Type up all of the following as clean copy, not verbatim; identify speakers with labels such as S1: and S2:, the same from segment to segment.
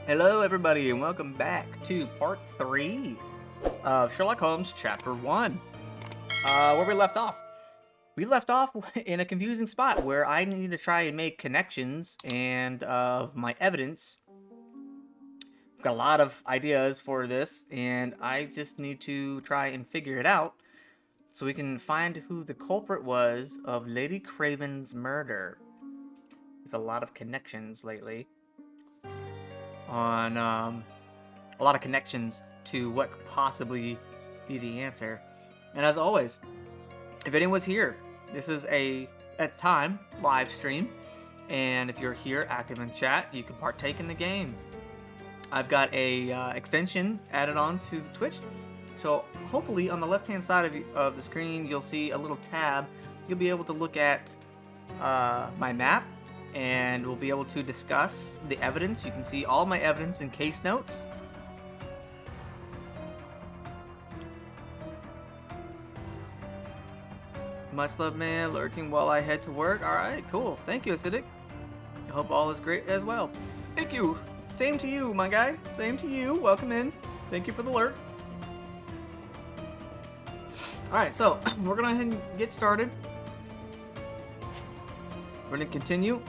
S1: Hello, everybody, and welcome back to part 3 of Sherlock Holmes Chapter 1. Where we left off. We left off in a confusing spot where I need to try and make connections and my evidence. I've got a lot of ideas for this, and I just need to try and figure it out so we can find who the culprit was of Lady Craven's murder. We've got a lot of connections lately on a lot of connections to what could possibly be the answer. And as always, if anyone's here, this is at the time, live stream. And if you're here active in chat, you can partake in the game. I've got a extension added on to Twitch. So hopefully on the left-hand side of the screen, you'll see a little tab. You'll be able to look at my map, and we'll be able to discuss the evidence. You can see all my evidence and case notes. Much love, man. Lurking while I head to work. All right, cool. Thank you, Acidic. I hope all is great as well. Thank you. Same to you, my guy. Same to you. Welcome in. Thank you for the lurk. All right, so we're gonna go ahead and get started. We're gonna continue,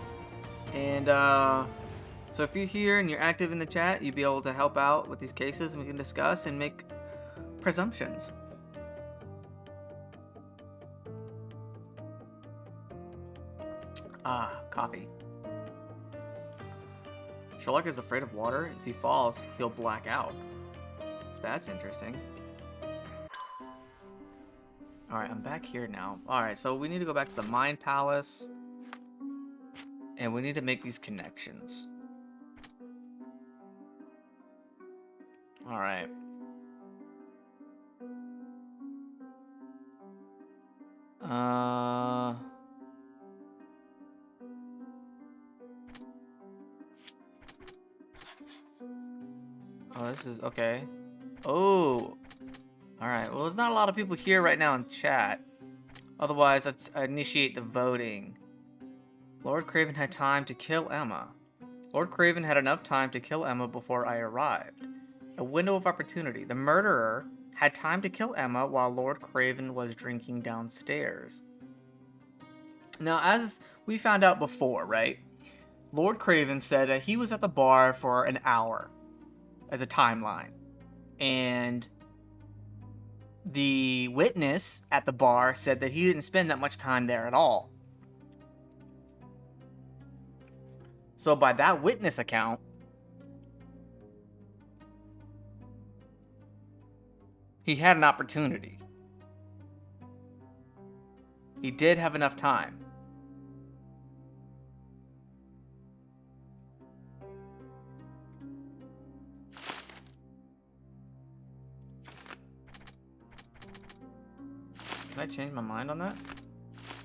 S1: and so if you're here and you're active in the chat, you'll be able to help out with these cases, and we can discuss and make presumptions. Coffee. Sherlock is afraid of water. If he falls, he'll black out. That's interesting. Alright, I'm back here now. Alright, so we need to go back to the Mind Palace. And we need to make these connections. Alright. Oh, this is okay. Oh. Alright, well, there's not a lot of people here right now in chat. Otherwise, I'd initiate the voting. Lord Craven had time to kill Emma. Lord Craven had enough time to kill Emma before I arrived. A window of opportunity. The murderer had time to kill Emma while Lord Craven was drinking downstairs. Now, as we found out before, right? Lord Craven said that he was at the bar for an hour as a timeline. And the witness at the bar said that he didn't spend that much time there at all. So by that witness account, he had an opportunity. He did have enough time. Can I change my mind on that?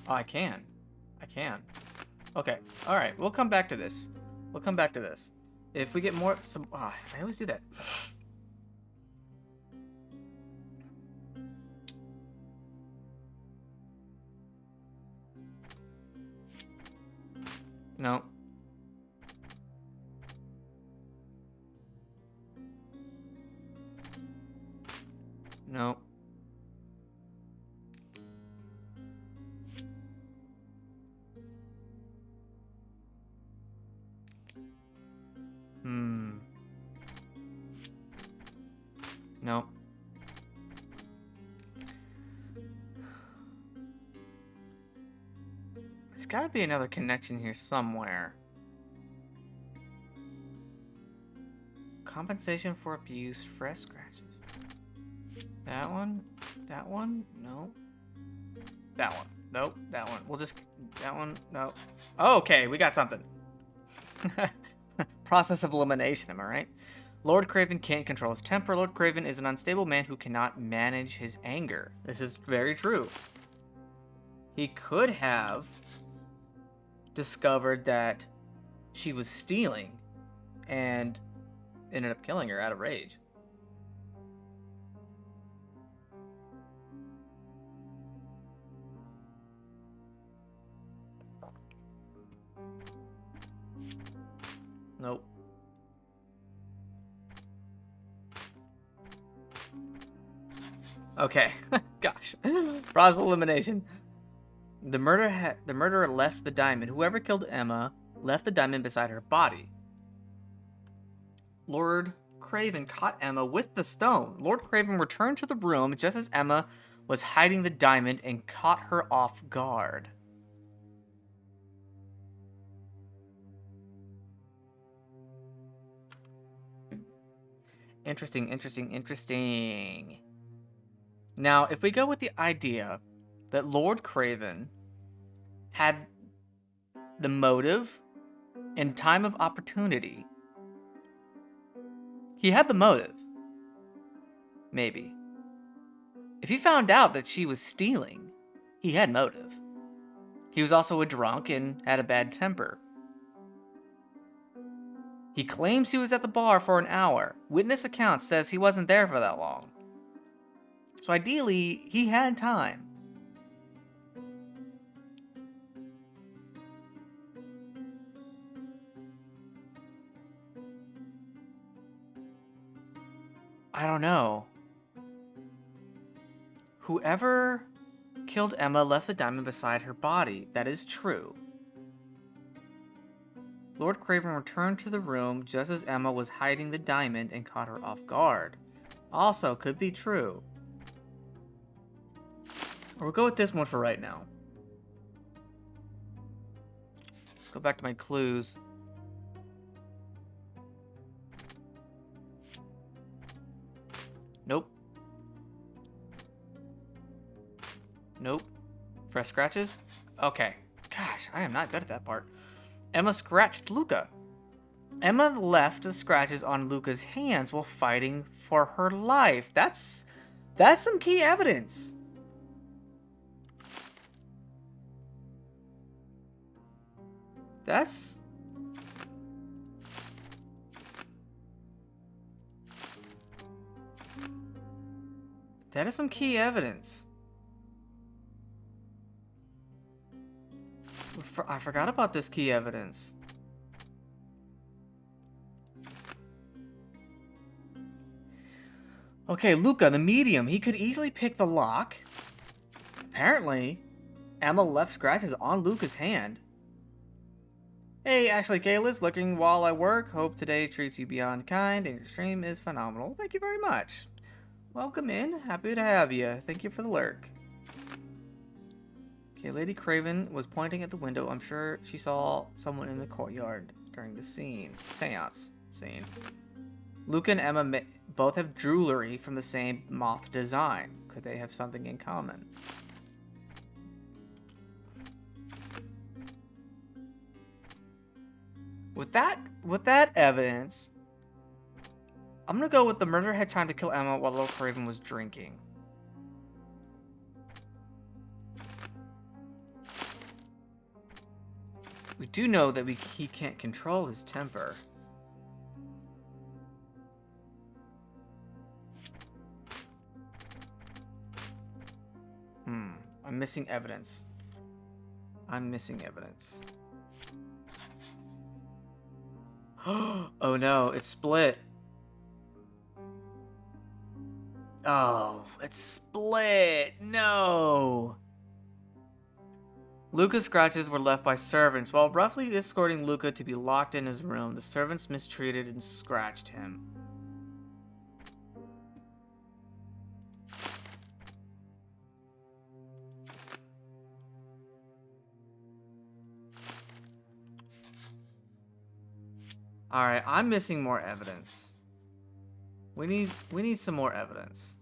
S1: Oh, I can. I can. Okay. All right. We'll come back to this. We'll come back to this. If we get more... I always do that. No. No. No. There's gotta be another connection here somewhere. Compensation for abuse, fresh scratches. That one? That one? No. That one. Nope. That one. We'll just... That one? No. Oh, okay, we got something. Process of elimination, am I right? Lord Craven can't control his temper. Lord Craven is an unstable man who cannot manage his anger. This is very true. He could have discovered that she was stealing and ended up killing her out of rage. Nope. Okay. Gosh. Process elimination. The murderer left the diamond. Whoever killed Emma left the diamond beside her body. Lord Craven caught Emma with the stone. Lord Craven returned to the room just as Emma was hiding the diamond and caught her off guard. Interesting, interesting, interesting. Now, if we go with the idea that Lord Craven had the motive and time of opportunity, he had the motive. Maybe. If he found out that she was stealing, he had motive. He was also a drunk and had a bad temper. He claims he was at the bar for an hour. Witness account says he wasn't there for that long. So ideally, he had time. I don't know. Whoever killed Emma left the diamond beside her body. That is true. Lord Craven returned to the room just as Emma was hiding the diamond and caught her off guard. Also could be true. We'll go with this one for right now. Let's go back to my clues. Nope. Nope. Fresh scratches? Okay. Gosh, I am not good at that part. Emma scratched Luca. Emma left the scratches on Luca's hands while fighting for her life. That's some key evidence. That is some key evidence. I forgot about this key evidence. Okay, Luca, the medium. He could easily pick the lock. Apparently, Emma left scratches on Luca's hand. Hey, Ashley Kalis, looking while I work. Hope today treats you beyond kind and your stream is phenomenal. Thank you very much. Welcome in. Happy to have you. Thank you for the lurk. Okay, Lady Craven was pointing at the window. I'm sure she saw someone in the courtyard during the seance scene. Luca and Emma both have jewelry from the same moth design. Could they have something in common? With that evidence, I'm gonna go with the murderer had time to kill Emma while Lord Craven was drinking. We do know that he can't control his temper. I'm missing evidence. Oh no, it's split. Oh, it's split. No. Luca's scratches were left by servants. While roughly escorting Luca to be locked in his room, the servants mistreated and scratched him. Alright, I'm missing more evidence. We need some more evidence.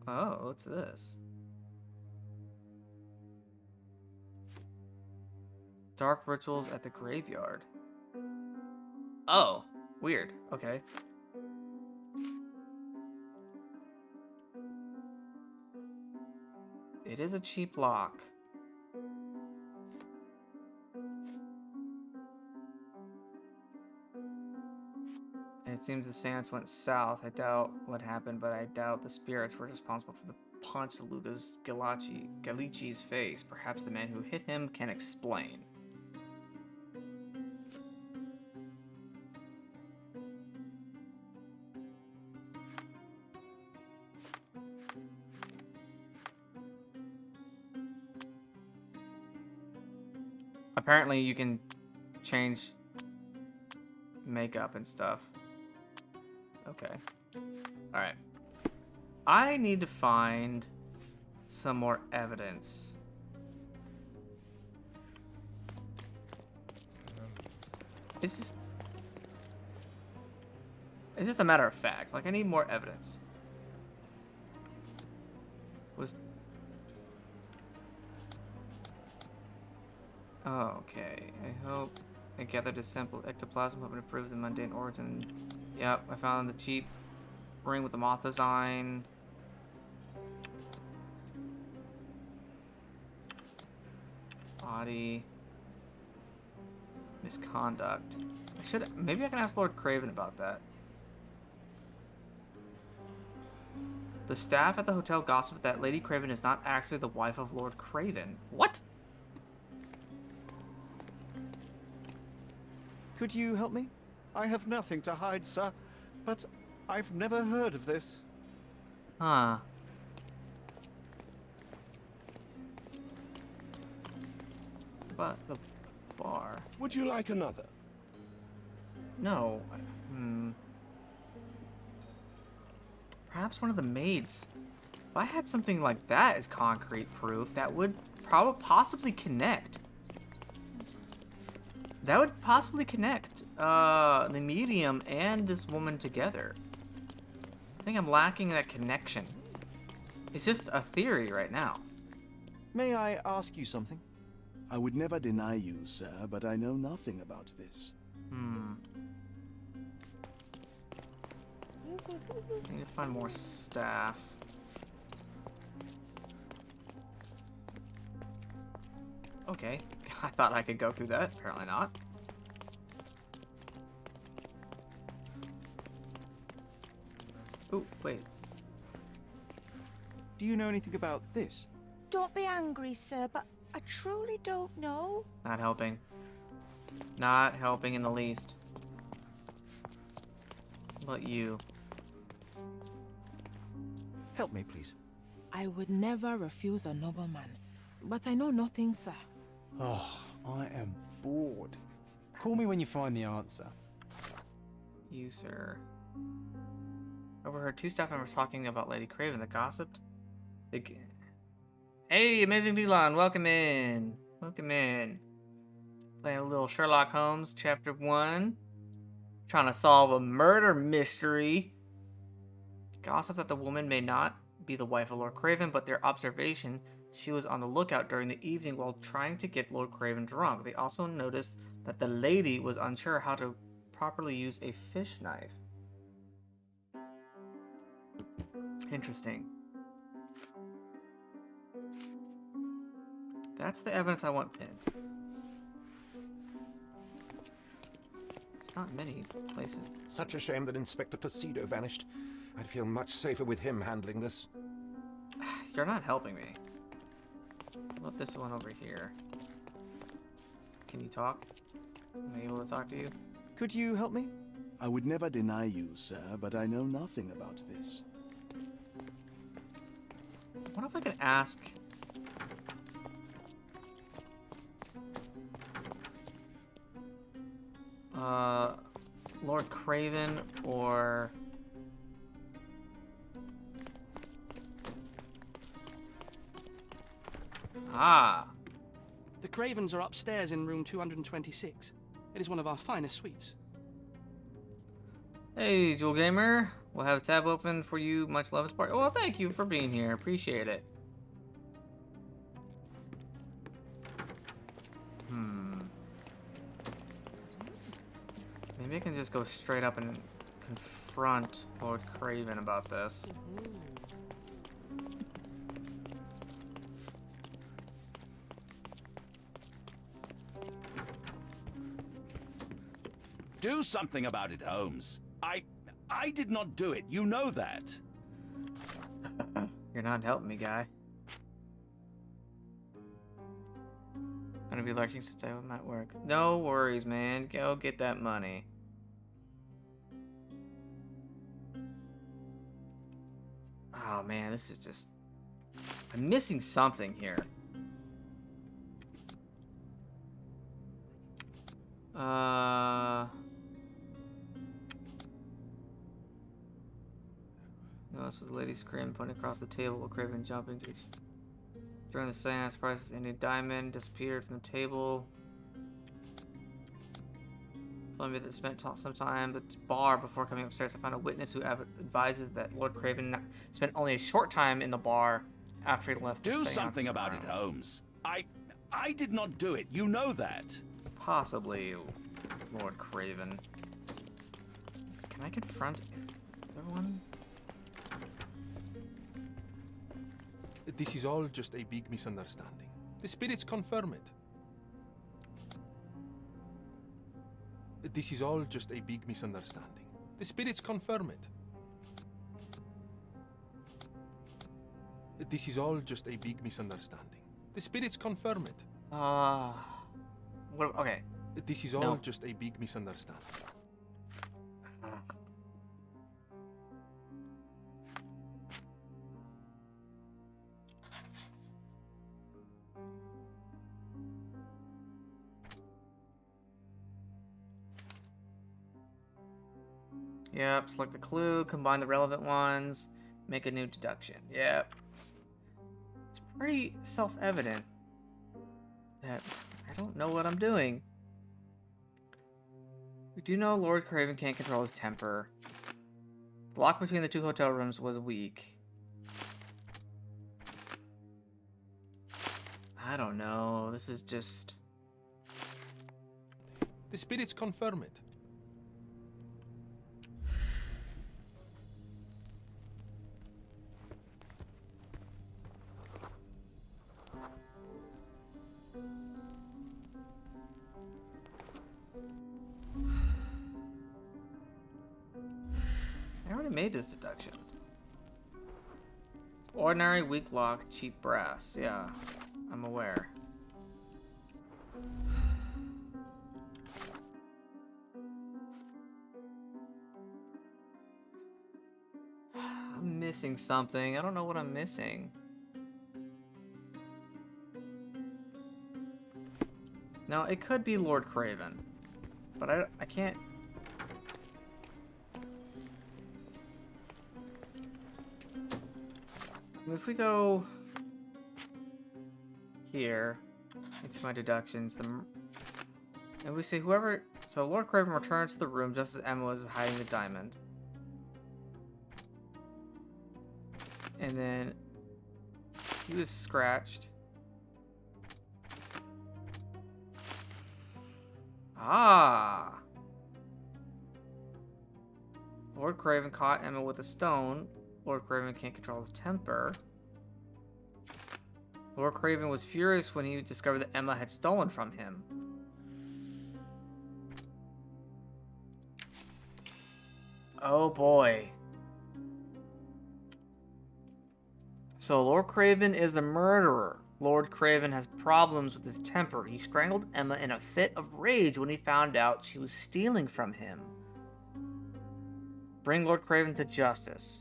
S1: Oh, what's this? Dark rituals at the graveyard. Oh, weird. Okay. It is a cheap lock. It seems the seance went south. I doubt what happened, but I doubt the spirits were responsible for the punch to Luca's Galici's face. Perhaps the man who hit him can explain. Apparently you can change makeup and stuff. Okay. Alright. I need to find some more evidence. It's just a matter of fact. Like, I need more evidence. Oh, okay. I hope I gathered a sample ectoplasm, hoping to prove the mundane origin. Yep, I found the cheap ring with the moth design. Body. Misconduct. Maybe I can ask Lord Craven about that. The staff at the hotel gossip that Lady Craven is not actually the wife of Lord Craven. What?
S2: Could you help me? I have nothing to hide, sir, but I've never heard of this.
S1: Huh. But the bar.
S3: Would you like another?
S1: No. Perhaps one of the maids. If I had something like that as concrete proof, that would possibly connect. That would possibly connect the medium and this woman together. I think I'm lacking that connection. It's just a theory right now.
S2: May I ask you something?
S3: I would never deny you, sir, but I know nothing about this.
S1: I need to find more staff. Okay. I thought I could go through that. Apparently not. Ooh, wait.
S2: Do you know anything about this?
S4: Don't be angry, sir, but I truly don't know.
S1: Not helping. Not helping in the least. What about you?
S2: Help me, please.
S5: I would never refuse a nobleman, but I know nothing, sir.
S6: Oh, I am bored. Call me when you find the answer.
S1: You, sir. Overheard two staff members talking about Lady Craven that gossiped. Hey, Amazing Delon, welcome in. Welcome in. Playing a little Sherlock Holmes, Chapter 1. Trying to solve a murder mystery. Gossip that the woman may not be the wife of Lord Craven, but their observation, she was on the lookout during the evening while trying to get Lord Craven drunk. They also noticed that the lady was unsure how to properly use a fish knife. Interesting. That's the evidence I want pinned. It's not many places.
S7: Such a shame that Inspector Placido vanished. I'd feel much safer with him handling this.
S1: You're not helping me. What about this one over here? Can you talk? Am I able to talk to you?
S2: Could you help me?
S3: I would never deny you, sir, but I know nothing about this.
S1: What if I can ask... Lord Craven or... Ah!
S8: The Cravens are upstairs in room 226. It is one of our finest suites.
S1: Hey, Jewel Gamer. We'll have a tab open for you. Much love, Spark. Well, thank you for being here. Appreciate it. Maybe I can just go straight up and confront Lord Craven about this.
S9: Do something about it, Holmes. I did not do it. You know that.
S1: You're not helping me, guy. Gonna be lurking since I might work. No worries, man. Go get that money. Oh man, this is just... I'm missing something here. No, this was a lady scream pointing across the table while Craven jumping to his... During the seance, Price's Indian diamond disappeared from the table. Told me that it spent some time at the bar before coming upstairs. I found a witness who advises that Lord Craven spent only a short time in the bar after he left the
S9: Do
S1: seance
S9: something about it,
S1: room.
S9: Holmes. I did not do it. You know that.
S1: Possibly, Lord Craven. Can I confront everyone?
S10: This is all just a big misunderstanding. The spirits confirm it. This is all just a big misunderstanding. The spirits confirm it. This is all just a big misunderstanding. The spirits confirm it.
S1: What? Okay.
S10: This is all
S1: No.
S10: just a big misunderstanding.
S1: Yep, select a clue, combine the relevant ones, make a new deduction. Yep. It's pretty self-evident that I don't know what I'm doing. We do know Lord Craven can't control his temper. The lock between the two hotel rooms was weak. I don't know. This is just...
S10: The spirits confirm it.
S1: I already made this deduction. It's ordinary, weak lock, cheap brass. Yeah, I'm aware. I'm missing something. I don't know what I'm missing. No, it could be Lord Craven, but I can't... If we go here into my deductions, and we see whoever... So Lord Craven returned to the room just as Emma was hiding the diamond. And then he was scratched. Ah! Lord Craven caught Emma with a stone. Lord Craven can't control his temper. Lord Craven was furious when he discovered that Emma had stolen from him. Oh boy. So Lord Craven is the murderer. Lord Craven has problems with his temper. He strangled Emma in a fit of rage when he found out she was stealing from him. Bring Lord Craven to justice.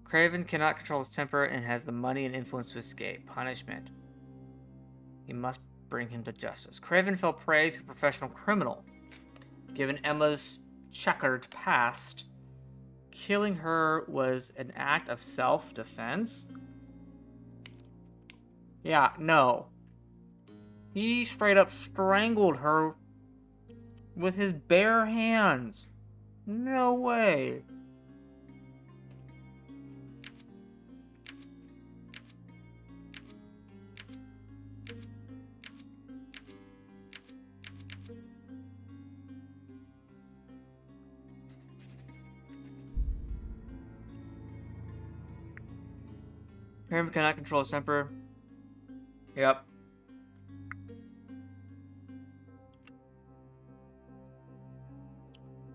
S1: Craven cannot control his temper and has the money and influence to escape punishment. You must bring him to justice. Craven fell prey to a professional criminal. Given Emma's checkered past, killing her was an act of self-defense? Yeah, no. He straight up strangled her with his bare hands. No way. Craven cannot control his temper. Yep.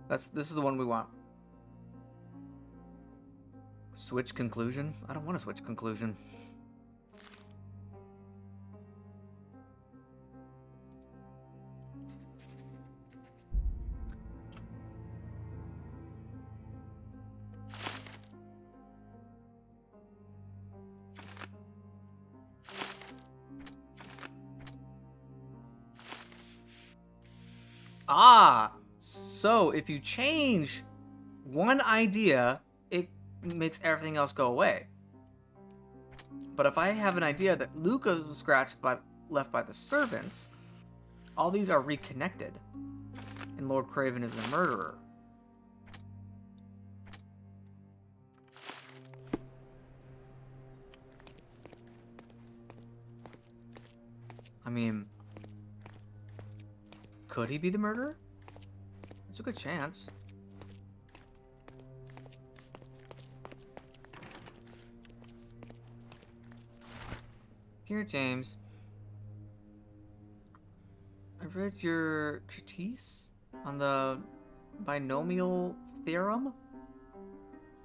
S1: This is the one we want. Switch conclusion? I don't want to switch conclusion. Ah, so if you change one idea, it makes everything else go away. But if I have an idea that Luca was left by the servants, all these are reconnected, and Lord Craven is the murderer. I mean, could he be the murderer? There's a good chance. Dear James, I read your treatise on the binomial theorem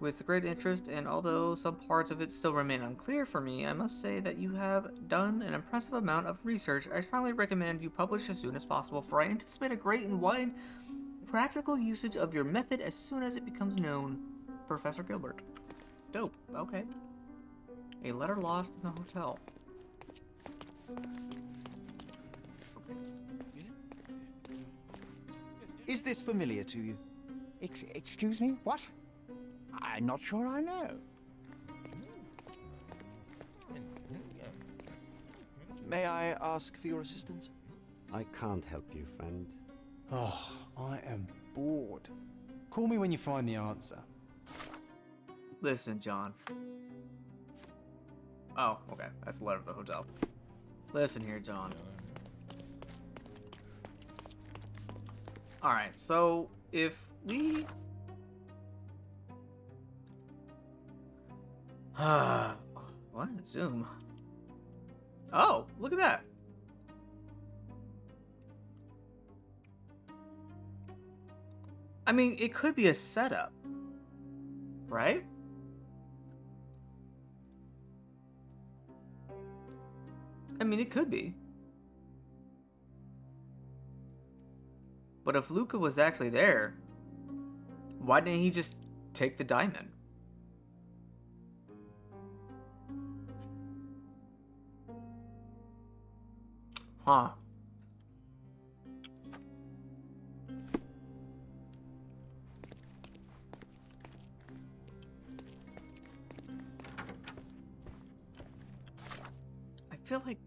S1: with great interest, and although some parts of it still remain unclear for me, I must say that you have done an impressive amount of research. I strongly recommend you publish as soon as possible, for I anticipate a great and wide practical usage of your method as soon as it becomes known. Professor Gilbert. Dope. Okay. A letter lost in the hotel.
S2: Is this familiar to you?
S11: Excuse me? What? I'm not sure I know.
S2: May I ask for your assistance?
S12: I can't help you, friend.
S6: Oh, I am bored. Call me when you find the answer.
S1: Listen, John. Oh, okay. That's the letter of the hotel. Listen here, John. Alright, so if we... what? Zoom. Oh, look at that. I mean, it could be a setup, right? I mean, it could be. But if Luca was actually there, why didn't he just take the diamond? Huh. I feel like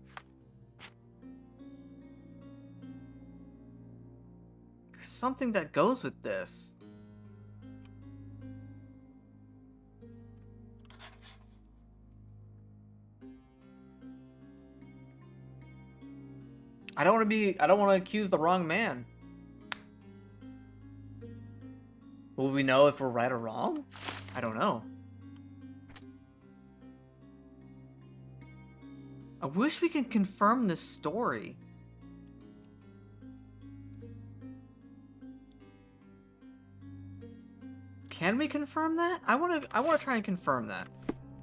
S1: there's something that goes with this. I don't want to accuse the wrong man. Will we know if we're right or wrong? I don't know. I wish we could confirm this story. Can we confirm that? I want to try and confirm that.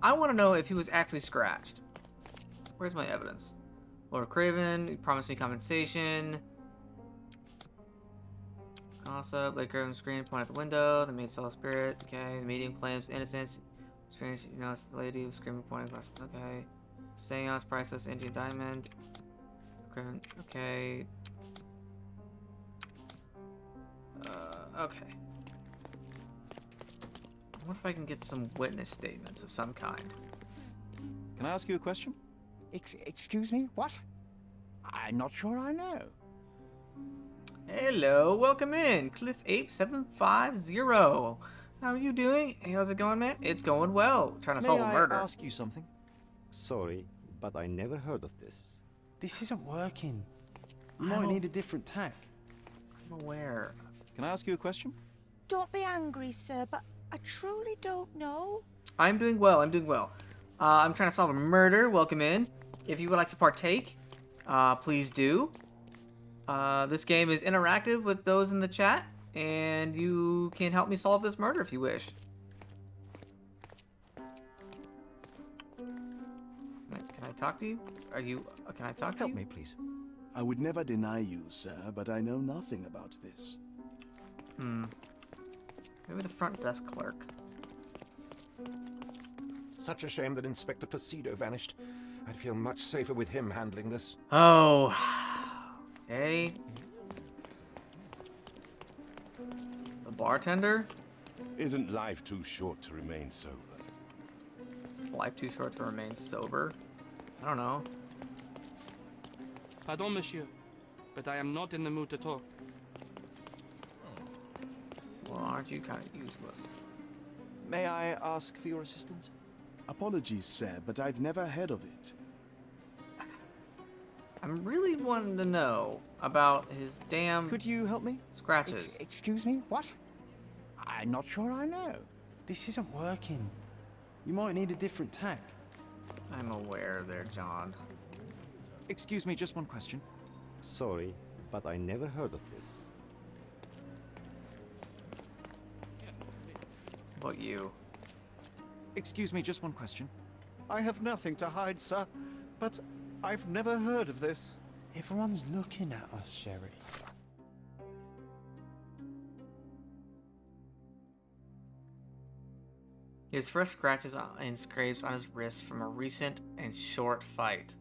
S1: I want to know if he was actually scratched. Where's my evidence? Lord Craven, you promised me compensation. Gossip, Lady Craven scream, point at the window. The maid saw a spirit. Okay, the medium claims innocence. Strange, you know, it's the lady who's screaming, pointing across. Okay. Seance, priceless, Indian diamond. Craven, okay. Okay. I wonder if I can get some witness statements of some kind.
S2: Can I ask you a question?
S11: Excuse me? What? I'm not sure I know.
S1: Hello, welcome in, Cliff8750. How are you doing? Hey, how's it going, man? It's going well. Trying to solve a murder.
S2: May I ask you something?
S12: Sorry, but I never heard of this.
S6: This isn't working. You might need a different tack.
S1: I'm aware.
S2: Can I ask you a question?
S4: Don't be angry, sir, but I truly don't know.
S1: I'm doing well. I'm doing well. I'm trying to solve a murder. Welcome in. If you would like to partake, please do. This game is interactive with those in the chat, and you can help me solve this murder if you wish. Can I talk to you? Can I talk to you?
S2: Help me, please.
S3: I would never deny you, sir, but I know nothing about this.
S1: Maybe the front desk clerk.
S7: Such a shame that Inspector Placido vanished. I'd feel much safer with him handling this.
S1: Oh. Okay. bartender?
S13: Isn't life too short to remain sober?
S1: Life too short to remain sober? I don't know.
S8: Pardon, monsieur, but I am not in the mood to talk.
S1: Well, aren't you kind of useless?
S2: May I ask for your assistance?
S3: Apologies, sir, but I've never heard of it.
S1: I'm really wanting to know about his damn
S2: Could you help me?
S1: scratches.
S11: Excuse me? What? I'm not sure I know.
S6: This isn't working. You might need a different tack.
S1: I'm aware there, John.
S2: Excuse me, just one question.
S12: Sorry, but I never heard of this.
S1: What about you?
S2: Excuse me, just one question. I have nothing to hide, sir, but I've never heard of this.
S6: Everyone's looking at us, Sherry.
S1: He has fresh scratches and scrapes on his wrists from a recent and short fight.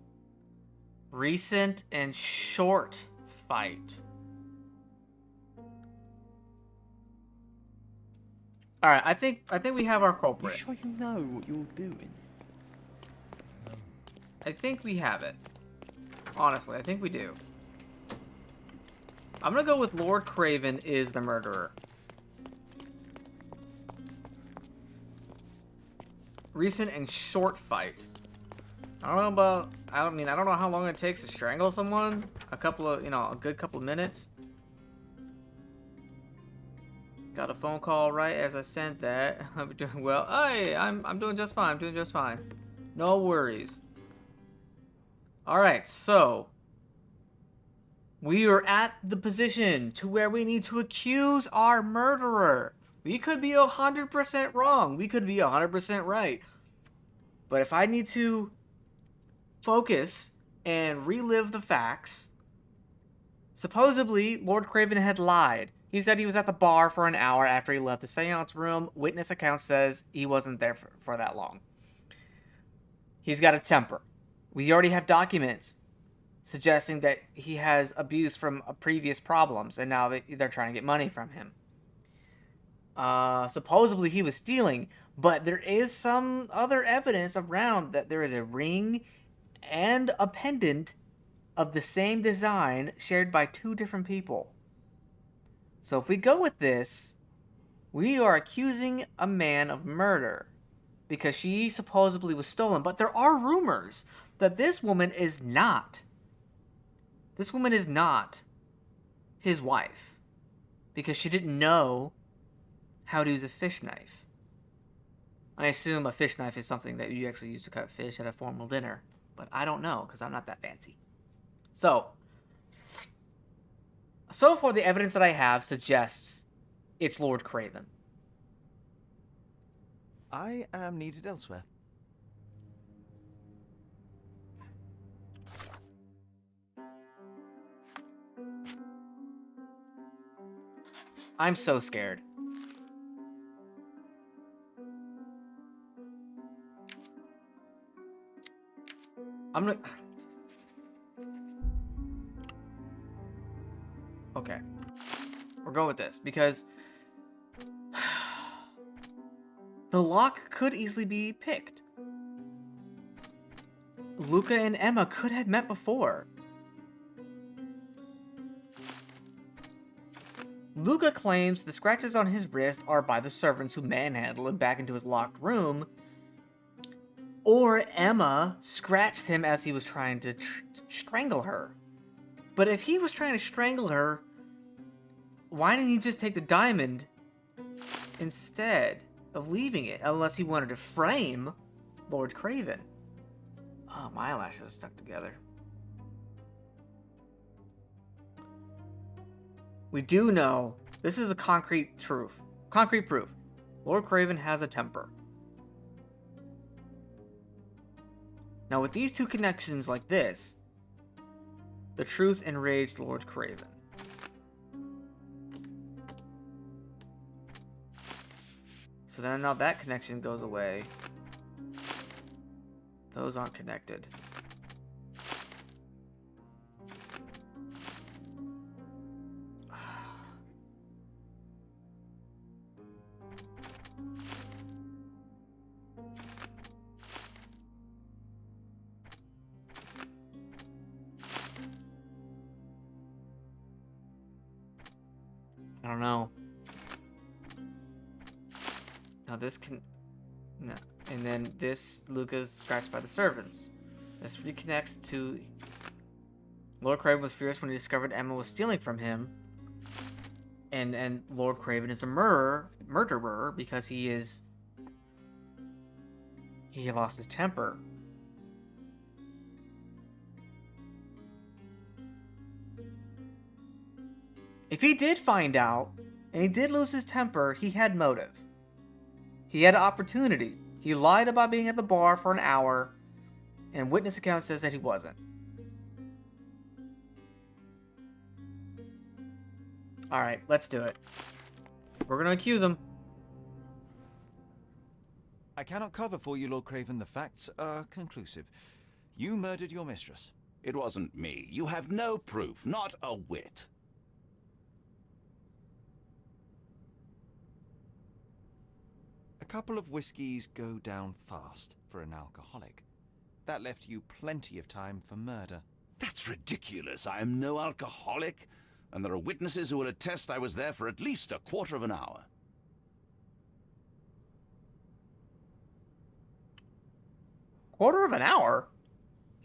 S1: Recent and short fight. All right, I think we have our
S6: You
S1: culprit.
S6: sure you know what you're doing?
S1: I think we have it. Honestly, I think we do. I'm gonna go with Lord Craven is the murderer. Recent and short fight. I don't know about. I don't know how long it takes to strangle someone. A good couple of minutes. Got a phone call right as I sent that. I'm doing well. Hey, I'm doing just fine. I'm doing just fine. No worries. All right, so we are at the position to where we need to accuse our murderer. We could be 100% wrong. We could be 100% right. But if I need to focus and relive the facts, supposedly Lord Craven had lied. He said he was at the bar for an hour after he left the seance room. Witness account says he wasn't there for that long. He's got a temper. We already have documents suggesting that he has abuse from previous problems, and now they're trying to get money from him. Supposedly he was stealing, but there is some other evidence around that there is a ring and a pendant of the same design shared by two different people. So if we go with this, we are accusing a man of murder because she supposedly was stolen, but there are rumors that this woman is not his wife because she didn't know how to use a fish knife. I assume a fish knife is something that you actually use to cut fish at a formal dinner, but I don't know because I'm not that fancy. So far the evidence that I have suggests it's Lord Craven.
S2: I am needed elsewhere.
S1: I'm so scared. I'm gonna... Okay. We're going with this because the lock could easily be picked. Luca and Emma could have met before. Luca claims the scratches on his wrist are by the servants who manhandled him back into his locked room, or Emma scratched him as he was trying to strangle her. But if he was trying to strangle her, why didn't he just take the diamond instead of leaving it? Unless he wanted to frame Lord Craven. Oh, my eyelashes are stuck together. We do know this is a concrete proof. Lord Craven has a temper. Now, with these two connections like this, the truth enraged Lord Craven. So then now that connection goes away. Those aren't connected. I don't know. Now this can... No. And then this, Luca's scratched by the servants. This reconnects to... Lord Craven was furious when he discovered Emma was stealing from him. And Lord Craven is a murderer because he lost his temper. If he did find out, and he did lose his temper, he had motive. He had opportunity. He lied about being at the bar for an hour, and witness account says that he wasn't. Alright, let's do it. We're gonna accuse him.
S2: I cannot cover for you, Lord Craven. The facts are conclusive. You murdered your mistress.
S9: It wasn't me. You have no proof, not a whit.
S2: A couple of whiskies go down fast for an alcoholic. That left you plenty of time for murder.
S9: That's ridiculous. I am no alcoholic, and there are witnesses who will attest I was there for at least a quarter of an hour.
S1: Quarter of an hour?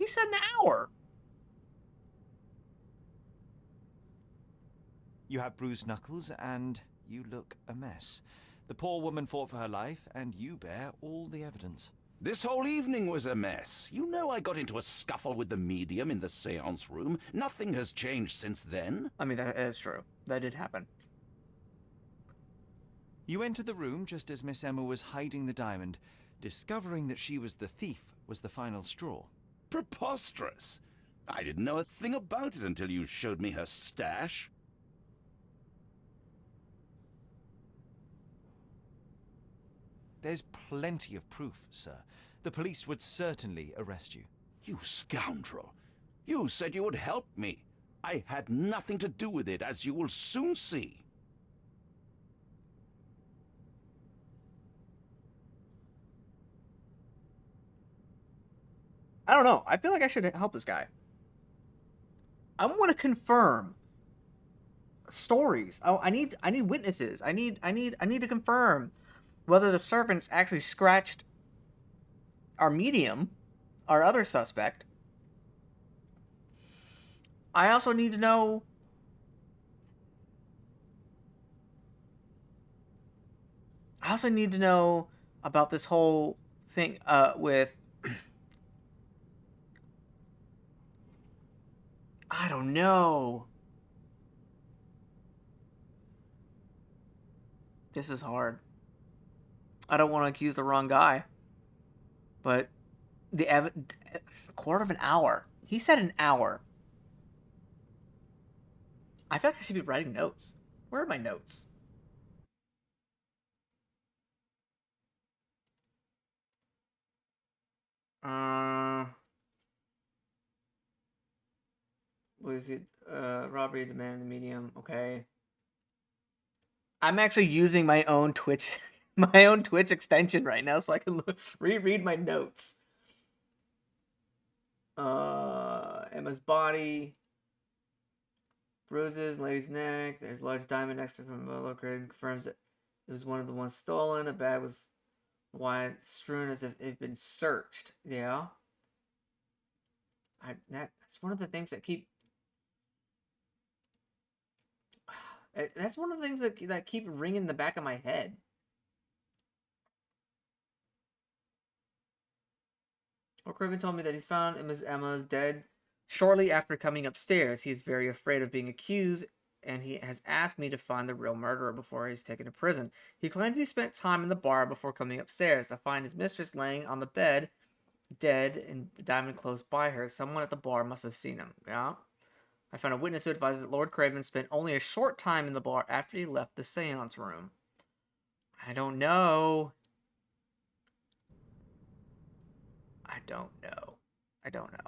S1: He said an hour.
S2: You have bruised knuckles, and you look a mess. The poor woman fought for her life, and you bear all the evidence.
S9: This whole evening was a mess. You know I got into a scuffle with the medium in the seance room. Nothing has changed since then.
S1: I mean, that is true. That did happen.
S2: You entered the room just as Miss Emma was hiding the diamond. Discovering that she was the thief was the final straw.
S9: Preposterous. I didn't know a thing about it until you showed me her stash.
S2: There's plenty of proof, sir. The police would certainly arrest you.
S9: You scoundrel. You said you would help me. I had nothing to do with it, as you will soon see.
S1: I don't know. I feel like I should help this guy. I want to confirm stories. I need witnesses. I need to confirm whether the servants actually scratched our medium, our other suspect. I also need to know about this whole thing with I don't know. This is hard. I don't want to accuse the wrong guy. But quarter of an hour. He said an hour. I feel like I should be writing notes. Where are my notes? What is it? Robbery, demand, the medium. Okay. I'm actually using my own Twitch extension right now, so I can reread my notes. Emma's body, bruises, lady's neck. There's a large diamond next to him. Located confirms that it was one of the ones stolen. A bag was wide strewn as if it had been searched. Yeah. That's one of the things that keep. That's one of the things that keep ringing in the back of my head. Lord Craven told me that he's found Emma dead shortly after coming upstairs. He is very afraid of being accused, and he has asked me to find the real murderer before he's taken to prison. He claimed he spent time in the bar before coming upstairs to find his mistress laying on the bed, dead, and the diamond close by her. Someone at the bar must have seen him. Yeah. I found a witness who advised that Lord Craven spent only a short time in the bar after he left the seance room. I don't know. I don't know. I don't know.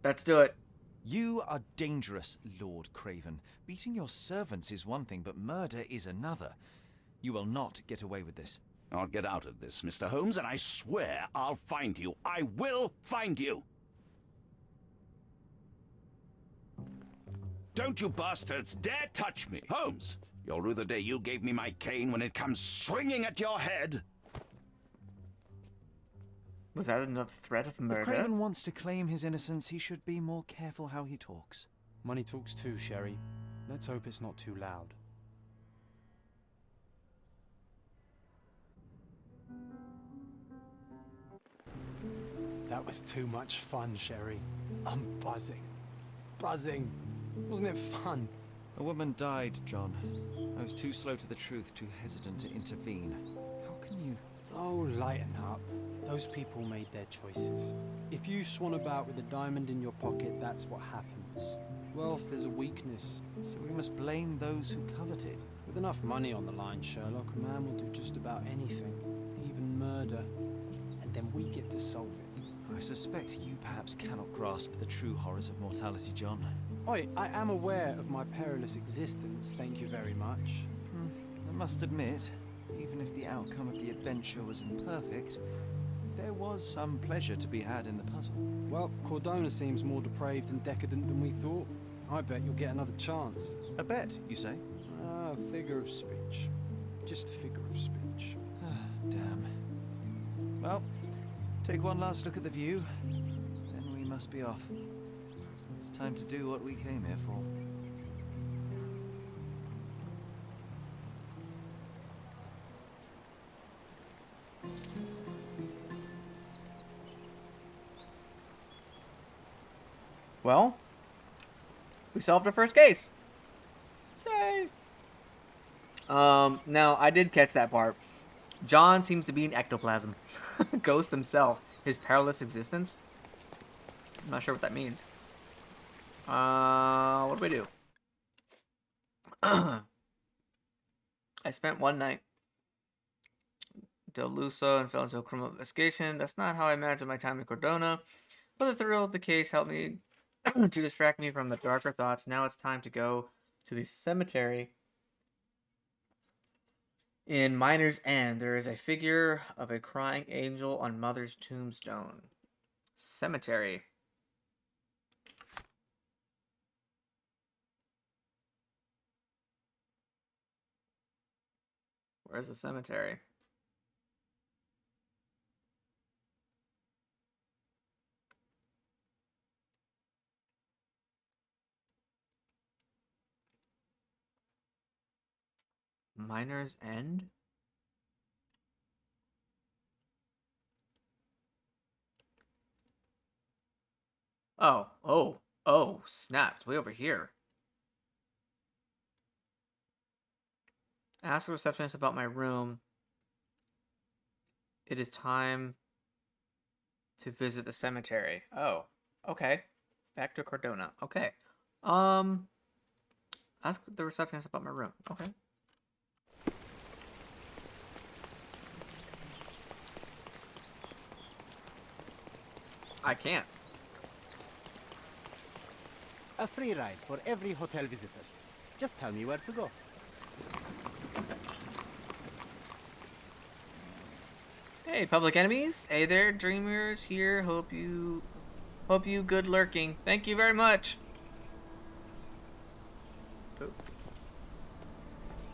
S1: Let's do it.
S2: You are dangerous, Lord Craven. Beating your servants is one thing, but murder is another. You will not get away with this.
S9: I'll get out of this, Mr. Holmes, and I swear I'll find you. I will find you! Don't you bastards dare touch me! Holmes, you'll rue the day you gave me my cane when it comes swinging at your head!
S1: Was that another threat of murder?
S2: If Craven wants to claim his innocence, he should be more careful how he talks.
S6: Money talks too, Sherry. Let's hope it's not too loud. That was too much fun, Sherry. I'm buzzing. Buzzing. Wasn't it fun?
S2: A woman died, John. I was too slow to the truth, too hesitant to intervene. How can you...
S6: Oh, lighten up. Those people made their choices. If you swan about with a diamond in your pocket, that's what happens. Wealth is a weakness.
S2: So we must blame those who covet it.
S6: With enough money on the line, Sherlock, a man will do just about anything. Even murder. And then we get to solve it.
S2: I suspect you perhaps cannot grasp the true horrors of mortality, John.
S6: Oi, I am aware of my perilous existence, thank you very much.
S2: I must admit, even if the outcome of the adventure was imperfect, there was some pleasure to be had in the puzzle.
S6: Well, Cordona seems more depraved and decadent than we thought. I bet you'll get another chance.
S2: A bet, you say?
S6: Ah, figure of speech. Just a figure of speech.
S2: Damn. Well, take one last look at the view, then we must be off. It's time to do what we came here for.
S1: Well, we solved our first case. Yay! Now I did catch that part. John seems to be an ectoplasm. Ghost himself. His perilous existence. I'm not sure what that means. What do we do? I spent one night Del Luso and fell into a criminal investigation. That's not how I imagined my time in Cordona. But the thrill of the case helped me to distract me from the darker thoughts. Now it's time to go to the cemetery. In Miner's End, there is a figure of a crying angel on Mother's tombstone. Cemetery. Where's the cemetery? Miner's End? Oh, snapped. Way over here. Ask the receptionist about my room. It is time to visit the cemetery. Oh, okay. Back to Cordona. Okay. Ask the receptionist about my room. Okay. I can't.
S11: A free ride for every hotel visitor. Just tell me where to go.
S1: Hey, public enemies. Hey there, dreamers here. Hope you good lurking. Thank you very much. Oh.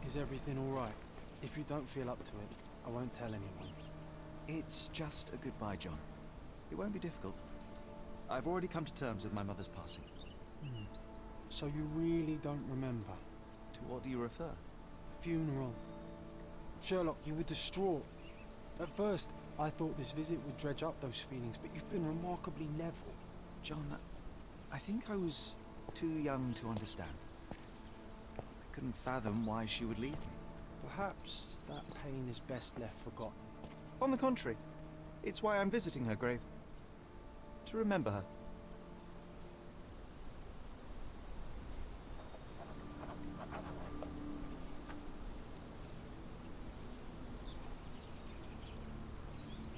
S6: Is everything all right? If you don't feel up to it, I won't tell anyone.
S2: It's just a goodbye, John. It won't be difficult. I've already come to terms with my mother's passing.
S6: So you really don't remember?
S2: To what do you refer?
S6: Funeral. Sherlock, you were distraught. At first, I thought this visit would dredge up those feelings, but you've been remarkably level.
S2: John, I think I was too young to understand. I couldn't fathom why she would leave me.
S6: Perhaps that pain is best left forgotten.
S2: On the contrary, it's why I'm visiting her grave. To remember her.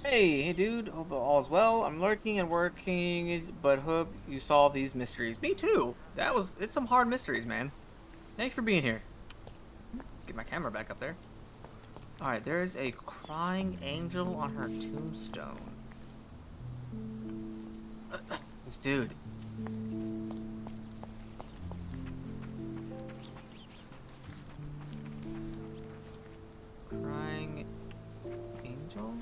S1: Hey dude, hope all's well. I'm lurking and working, but hope you solve these mysteries. Me too. It's some hard mysteries, man. Thanks for being here. Get my camera back up there. Alright, there is a crying angel on her tombstone. This dude. Crying angel?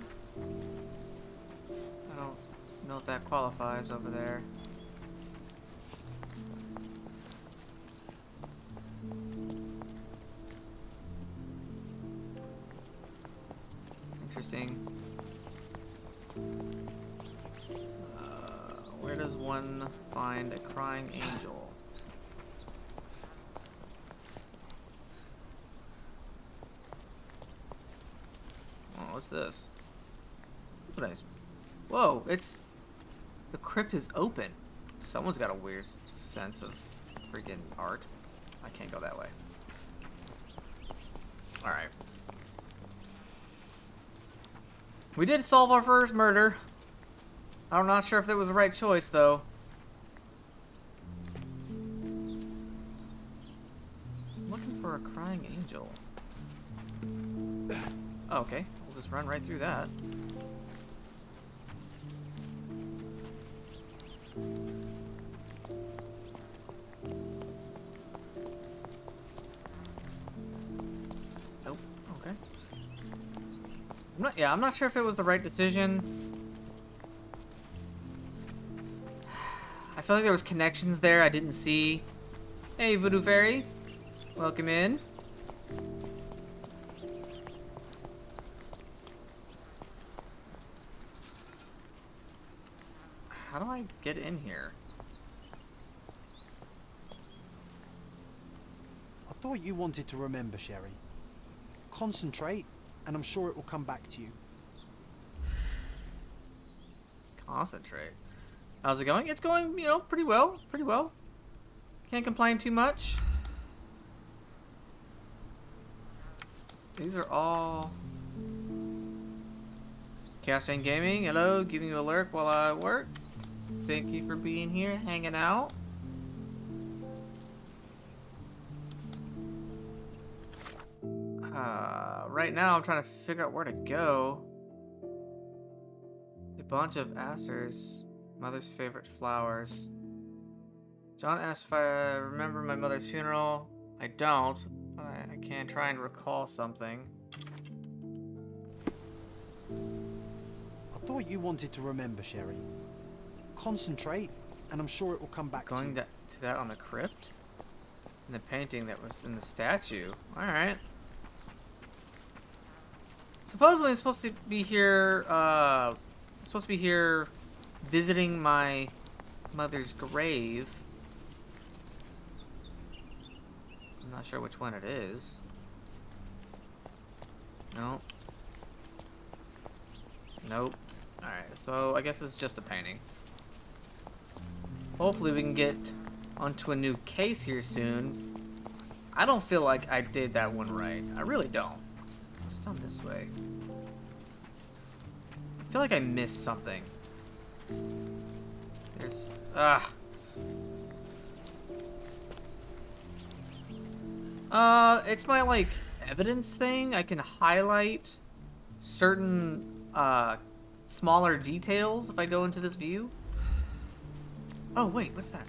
S1: I don't know if that qualifies over there. Interesting. Where does one find a crying angel? Oh, what's this? That's nice. Whoa, it's... The crypt is open. Someone's got a weird sense of freaking art. I can't go that way. Alright. We did solve our first murder. I'm not sure if that was the right choice, though. I'm looking for a crying angel. Oh, okay, we'll just run right through that. Nope, okay. I'm not sure if it was the right decision. I feel like there was connections there I didn't see. Hey, Voodoo Fairy. Welcome in. How do I get in here?
S6: I thought you wanted to remember, Sherry. Concentrate, and I'm sure it will come back to you.
S1: Concentrate. How's it going? It's going, you know, pretty well. Pretty well. Can't complain too much. These are all... Casting Gaming, hello. Giving you a lurk while I work. Thank you for being here, hanging out. Right now, I'm trying to figure out where to go. A bunch of asters. Mother's favorite flowers. John asked if I remember my mother's funeral. I don't, but I can try and recall something.
S6: I thought you wanted to remember, Sherry. Concentrate, and I'm sure it will come back to you.
S1: Going to that on the crypt? And the painting that was in the statue. Alright. Supposedly I'm supposed to be here, visiting my mother's grave. I'm not sure which one it is. Nope. Nope. Alright, so I guess it's just a painting. Hopefully we can get onto a new case here soon. I don't feel like I did that one right. I really don't. What's down this way? I feel like I missed something. There's... it's my, like, evidence thing. I can highlight certain, smaller details if I go into this view. Oh, wait, what's that?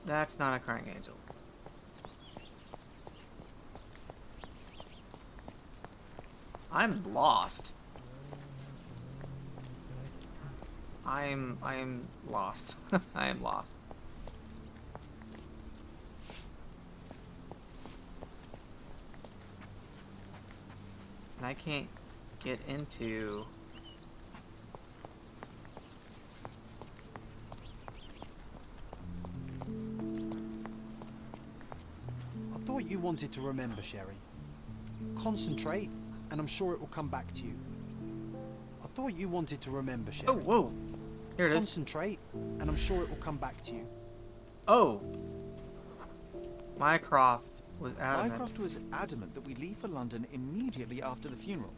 S1: That's not a crying angel. I'm lost. I am lost. I am lost. And I can't get into...
S6: I thought you wanted to remember, Sherry. Concentrate, and I'm sure it will come back to you. I thought you wanted to remember, Sherry.
S1: Oh, whoa. Here it is.
S6: Concentrate, and I'm sure it will come back to you.
S1: Oh. Mycroft was adamant.
S2: Mycroft was adamant that we leave for London immediately after the funeral.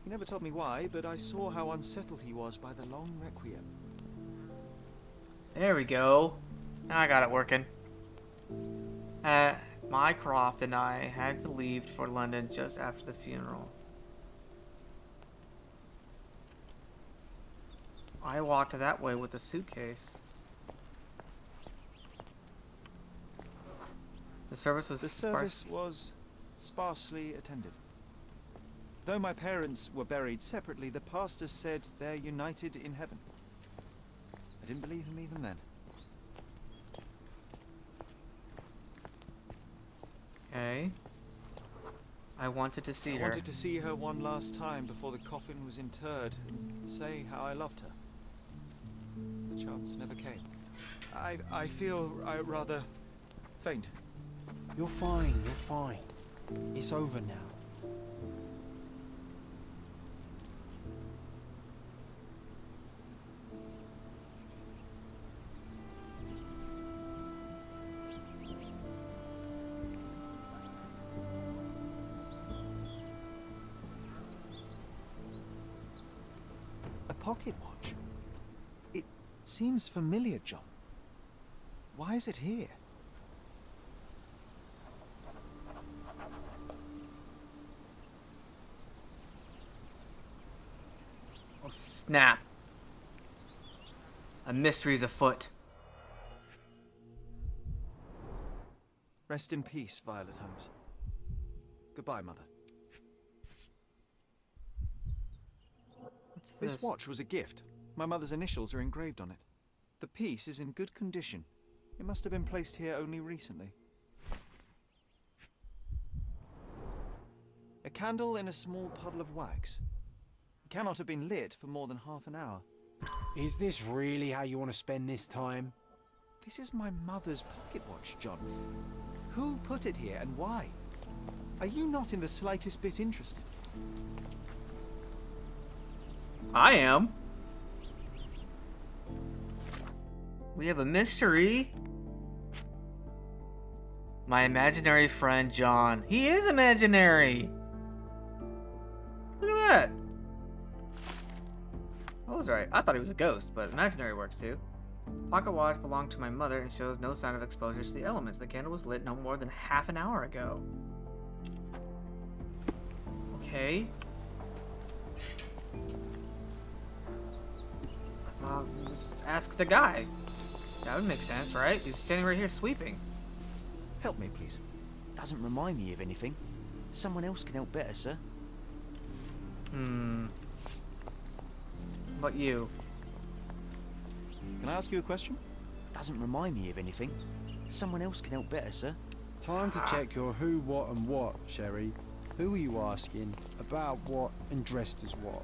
S2: He never told me why, but I saw how unsettled he was by the long requiem.
S1: There we go. Now I got it working. Mycroft and I had to leave for London just after the funeral. I walked that way with a suitcase. The service
S2: was sparsely attended. Though my parents were buried separately, the pastor said they're united in heaven. I didn't believe him even then.
S1: Okay. I wanted to see her.
S2: I wanted to see her one last time before the coffin was interred and say how I loved her. The chance never came. I feel rather faint.
S6: You're fine, you're fine. It's over now.
S2: A pocket watch? It seems familiar, John. Why is it here?
S1: Oh, snap. A mystery's afoot.
S2: Rest in peace, Violet Holmes. Goodbye, Mother.
S1: What's
S2: This watch was a gift. My mother's initials are engraved on it. The piece is in good condition. It must have been placed here only recently. A candle in a small puddle of wax. It cannot have been lit for more than half an hour.
S6: Is this really how you want to spend this time?
S2: This is my mother's pocket watch, John. Who put it here and why? Are you not in the slightest bit interested?
S1: I am. We have a mystery. My imaginary friend John. He is imaginary. Look at that. I was right. I thought he was a ghost, but imaginary works too. Pocket watch belonged to my mother and shows no sign of exposure to the elements. The candle was lit no more than half an hour ago. Okay. Just ask the guy. That would make sense, right? He's standing right here sweeping.
S2: Help me, please.
S14: Doesn't remind me of anything. Someone else can help better, sir.
S1: What about you?
S2: Can I ask you a question?
S14: Doesn't remind me of anything. Someone else can help better, sir.
S6: Time to check your who, what, and what, Sherry. Who are you asking? About what, and dressed as what?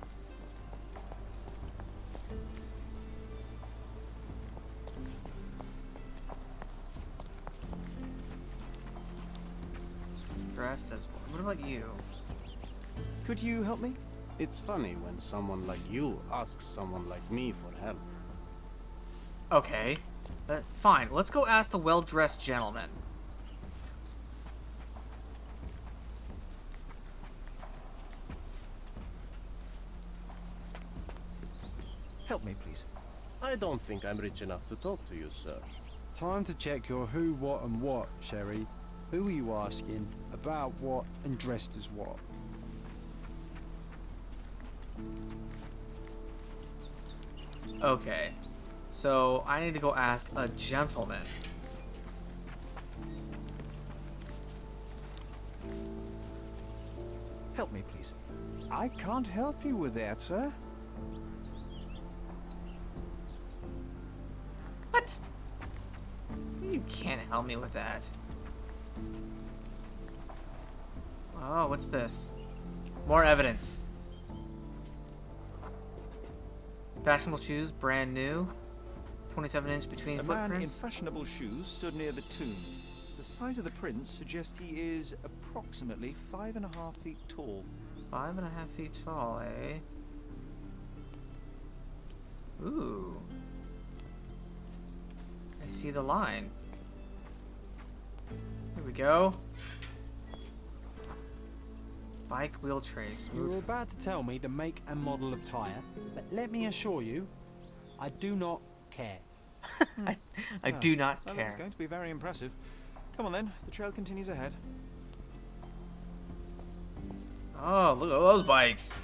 S1: Dressed as what? What about you?
S2: Could you help me?
S12: It's funny when someone like you asks someone like me for help.
S1: Okay. Fine. Let's go ask the well-dressed gentleman.
S2: Help me, please.
S12: I don't think I'm rich enough to talk to you, sir.
S6: Time to check your who, what, and what, Sherry. Who are you asking? About what, and dressed as what?
S1: Okay. So, I need to go ask a gentleman.
S2: Help me, please.
S15: I can't help you with that, sir.
S1: What? You can't help me with that. Oh, what's this? More evidence. Fashionable shoes, brand new. 27-inch between
S2: A man in
S1: footprints.
S2: fashionable shoes stood near the tomb. The size of the prints suggests he is approximately 5.5 feet tall.
S1: 5.5 feet tall, eh? Ooh. I see the line. Here we go. Bike wheel trace.
S6: You were about to tell me the make and model of tyre, but let me assure you, I do not care.
S1: I do not
S2: Well,
S1: care.
S2: it's going to be very impressive. Come on then, the trail continues ahead.
S1: Oh, look at those bikes.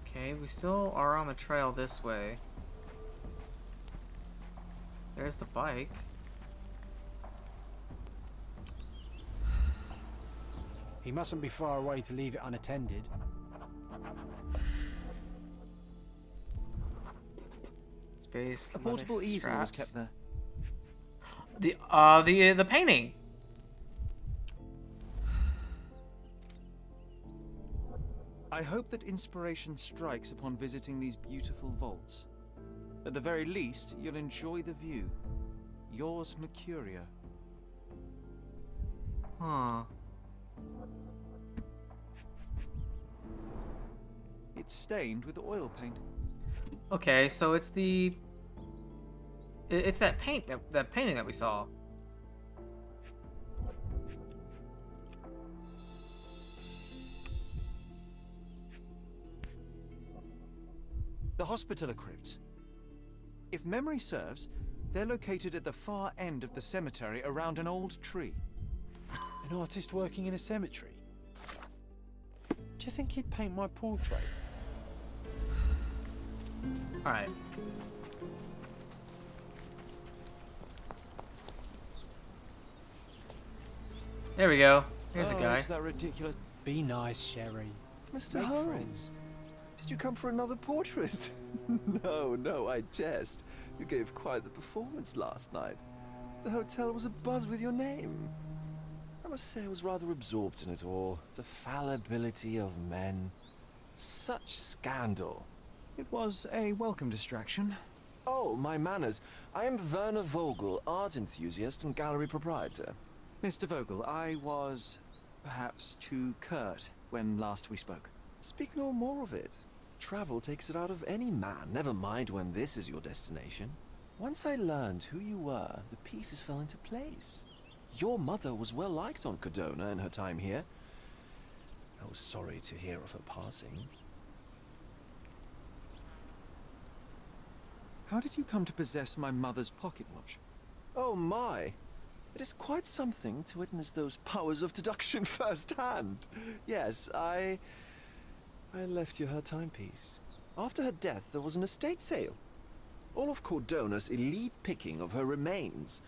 S1: Okay, we still are on the trail this way. There's the bike.
S6: He mustn't be far away to leave it unattended.
S1: Space.
S2: A portable easel was kept there.
S1: The painting.
S2: I hope that inspiration strikes upon visiting these beautiful vaults. At the very least, you'll enjoy the view. Yours, Mercurio.
S1: Huh.
S2: It's stained with oil paint.
S1: Okay, so it's it's that that painting that we saw.
S2: The Hospitaller crypts. If memory serves, they're located at the far end of the cemetery around an old tree.
S6: An artist working in a cemetery? Do you think he'd paint my portrait?
S1: Alright. There we go. Here's a guy.
S2: It's that ridiculous.
S6: Be nice, Sherry.
S16: Mr.
S6: Make
S16: Holmes,
S6: friends.
S16: did you come for another portrait? No, I jest. You gave quite the performance last night. The hotel was abuzz with your name. I must say I was rather absorbed in it all. The fallibility of men. Such scandal.
S2: It was a welcome distraction.
S16: Oh, my manners. I am Werner Vogel, art enthusiast and gallery proprietor.
S2: Mr. Vogel, I was perhaps too curt when last we spoke.
S16: Speak no more of it. Travel takes it out of any man, never mind when this is your destination. Once I learned who you were, the pieces fell into place. Your mother was well liked on Codona in her time here. I was sorry to hear of her passing.
S2: How did you come to possess my mother's pocket watch?
S16: Oh my! It is quite something to witness those powers of deduction firsthand. Yes, I left you her timepiece. After her death, there was an estate sale. All of Cordona's elite picking of her remains.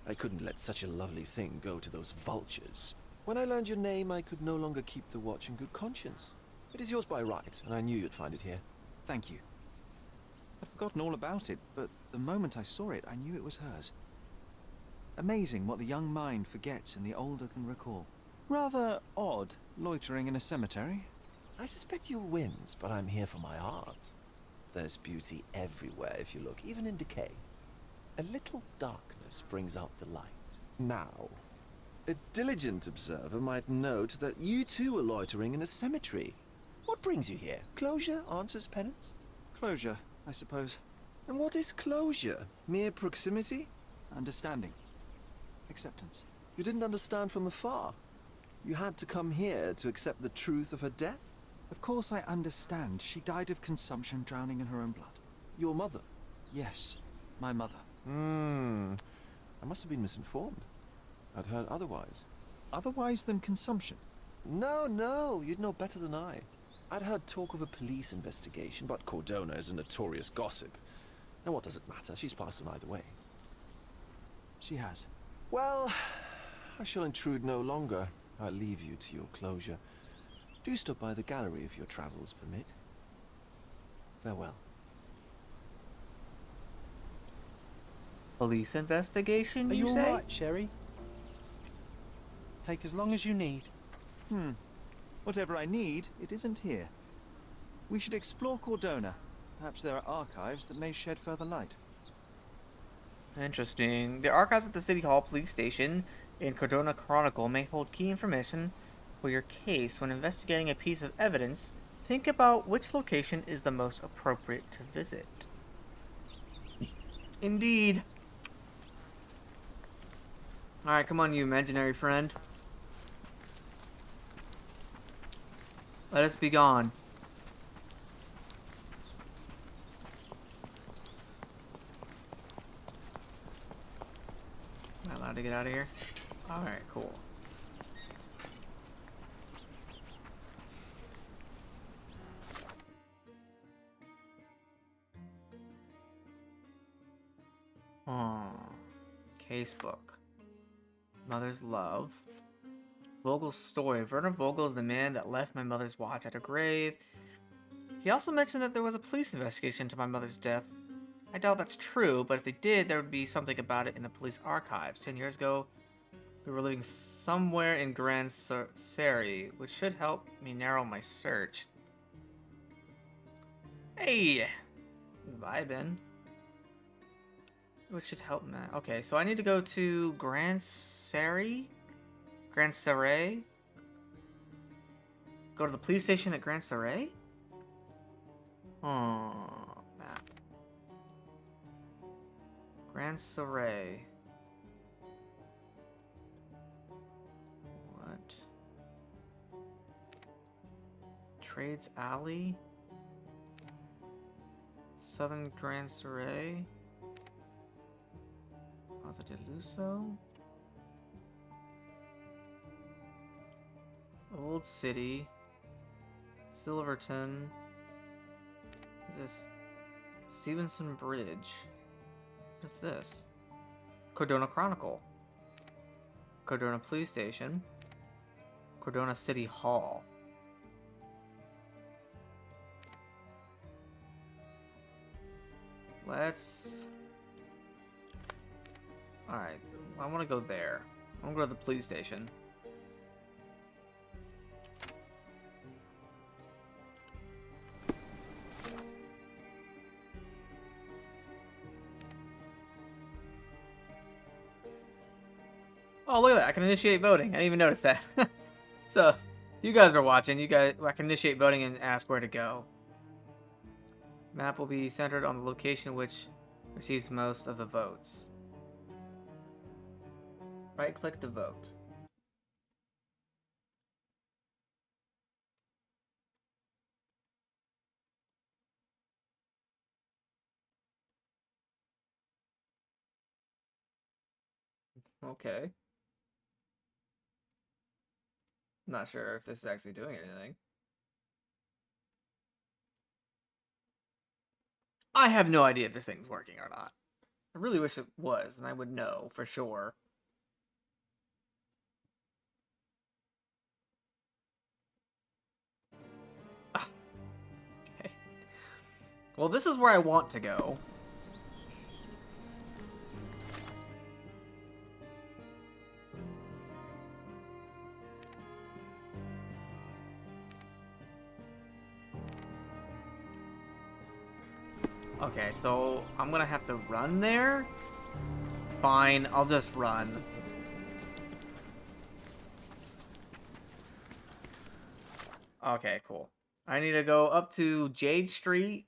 S16: I couldn't let such a lovely thing go to those vultures. When I learned your name, I could no longer keep the watch in good conscience. It is yours by right, and I knew you'd find it here.
S2: Thank you. I'd forgotten all about it, but the moment I saw it, I knew it was hers. Amazing what the young mind forgets and the older can recall. Rather odd, loitering in a cemetery.
S16: I suspect you'll win, but I'm here for my art. There's beauty everywhere if you look, even in decay. A little darkness brings out the light. Now, a diligent observer might note that you too are loitering in a cemetery. What brings you here? Closure answers penance?
S2: Closure, I suppose.
S16: And what is closure? Mere proximity?
S2: Understanding. Acceptance.
S16: You didn't understand from afar. You had to come here to accept the truth of her death?
S2: Of course I understand. She died of consumption, drowning in her own blood.
S16: Your mother?
S2: Yes, my mother.
S16: I must have been misinformed. I'd heard otherwise.
S2: Otherwise than consumption?
S16: No, you'd know better than I. I'd heard talk of a police investigation, but Cordona is a notorious gossip. And what does it matter? She's passed on either way.
S2: She has.
S16: Well, I shall intrude no longer. I'll leave you to your closure. Do stop by the gallery if your travels permit. Farewell.
S1: Police investigation,
S6: Are you
S1: say?
S6: alright, Sherry? Take as long as you need.
S2: Whatever I need, it isn't here. We should explore Cordona. Perhaps there are archives that may shed further light.
S1: Interesting. The archives at the City Hall Police Station in Cordona Chronicle may hold key information for your case. When investigating a piece of evidence, think about which location is the most appropriate to visit. Indeed. Alright, come on, you imaginary friend. Let us be gone. Am I allowed to get out of here? Alright, cool. Oh, casebook. Mother's love. Vogel's story. Werner Vogel is the man that left my mother's watch at her grave. He also mentioned that there was a police investigation into my mother's death. I doubt that's true, but if they did, there would be something about it in the police archives. 10 years ago, we were living somewhere in Grand Seri, which should help me narrow my search. Hey! Vibin'. Which should help me. Okay, so I need to go to Grand Seri? Grand Seri? Go to the police station at Grand Seri? Oh, map. Grand Seri. What? Trades Alley? Southern Grand Seri? Plaza de Luso? Old City, Silverton, what is this? Stevenson Bridge. What is this? Cordona Chronicle. Cordona Police Station. Cordona City Hall. Let's... Alright, I want to go there. I want to go to the police station. Oh, look at that. I can initiate voting. I didn't even notice that. So, if you guys are watching, I can initiate voting and ask where to go. Map will be centered on the location which receives most of the votes. Right-click to vote. Okay. Not sure if this is actually doing anything. I have no idea if this thing's working or not. I really wish it was, and I would know for sure. Okay. Well, this is where I want to go. Okay, so I'm gonna have to run there? Fine, I'll just run. Okay, cool. I need to go up to Jade Street,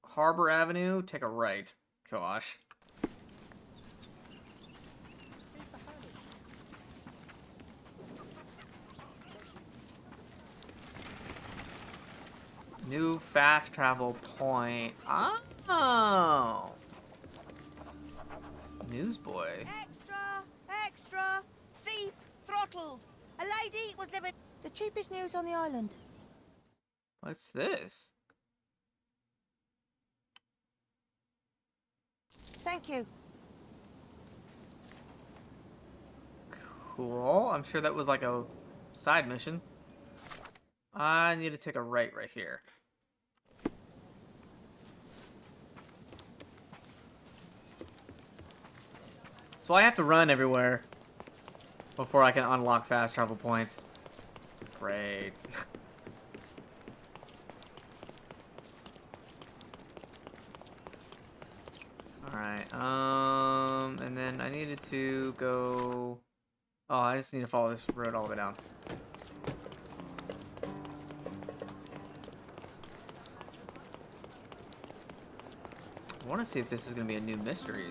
S1: Harbor Avenue, take a right. Gosh. New fast travel point. Oh! Newsboy.
S4: Extra! Extra! Thief throttled! A lady was living... The cheapest news on the island.
S1: What's this?
S4: Thank you.
S1: Cool. I'm sure that was like a side mission. I need to take a right here. So I have to run everywhere before I can unlock fast travel points. Great. Alright, and then I needed to go... Oh, I just need to follow this road all the way down. I want to see if this is going to be a new mystery.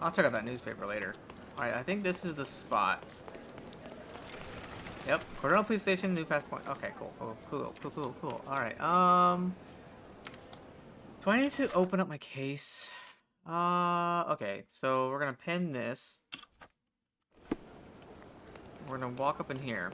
S1: I'll check out that newspaper later. Alright, I think this is the spot. Yep, Cordell Police Station, new pass point. Okay, cool. All right. Do I need to open up my case? Okay. So we're gonna pin this. We're gonna walk up in here.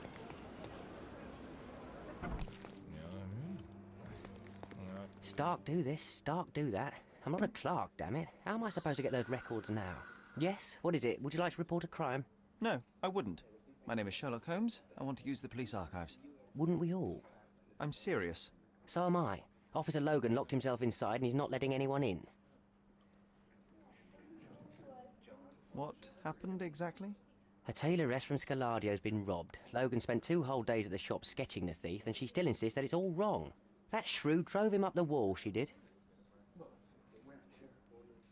S17: Stark do this, Stark do that. I'm not a clerk, damn it. How am I supposed to get those records now? Yes? What is it? Would you like to report a crime?
S2: No, I wouldn't. My name is Sherlock Holmes. I want to use the police archives.
S17: Wouldn't we all?
S2: I'm serious.
S17: So am I. Officer Logan locked himself inside and he's not letting anyone in.
S2: What happened exactly?
S17: A tailoress from Scaladio's been robbed. Logan spent 2 whole days at the shop sketching the thief, and she still insists that it's all wrong. That shrew drove him up the wall, she did.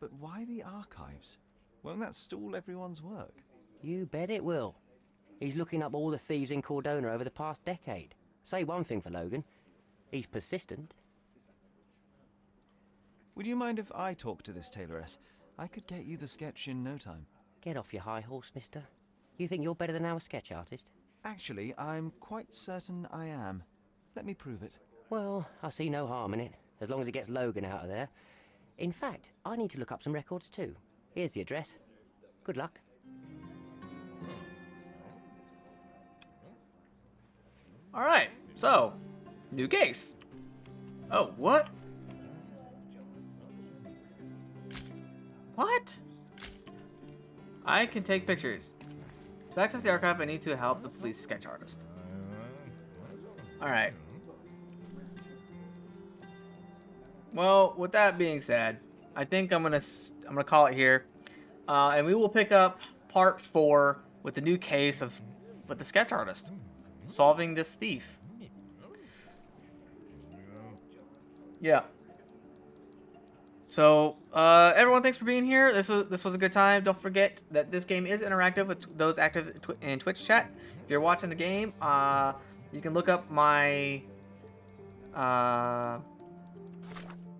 S2: But why the archives? Won't that stall everyone's work?
S17: You bet it will. He's looking up all the thieves in Cordona over the past decade. Say one thing for Logan. He's persistent.
S2: Would you mind if I talk to this tailoress? I could get you the sketch in no time.
S17: Get off your high horse, mister. You think you're better than our sketch artist?
S2: Actually, I'm quite certain I am. Let me prove it.
S17: Well, I see no harm in it, as long as it gets Logan out of there. In fact, I need to look up some records too. Here's the address. Good luck.
S1: Alright, so, new case. Oh, what? What? I can take pictures. To access the archive, I need to help the police sketch artist. Alright. Well, with that being said, I think I'm gonna call it here. And we will pick up part 4 with the new case of with the sketch artist solving this thief. Yeah. So, everyone, thanks for being here. This was a good time. Don't forget that this game is interactive with those active in Twitch chat. If you're watching the game, you can look up my.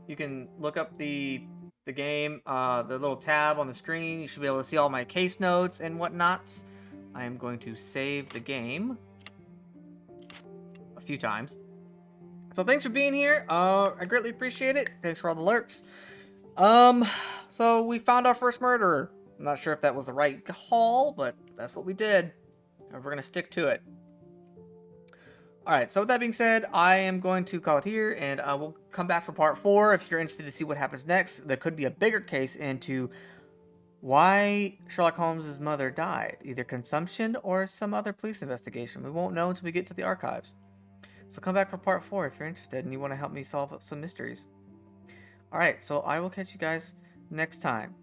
S1: You can look up the game, the little tab on the screen. You should be able to see all my case notes and whatnots. I am going to save the game a few times. So thanks for being here. I greatly appreciate it. Thanks for all the lurks. So we found our first murderer. I'm not sure if that was the right call, but that's what we did. And we're gonna stick to it. Alright, so with that being said, I am going to call it here, and we'll come back for part 4 if you're interested to see what happens next. There could be a bigger case into why Sherlock Holmes' mother died. Either consumption or some other police investigation. We won't know until we get to the archives. So come back for part 4 if you're interested and you want to help me solve some mysteries. Alright, so I will catch you guys next time.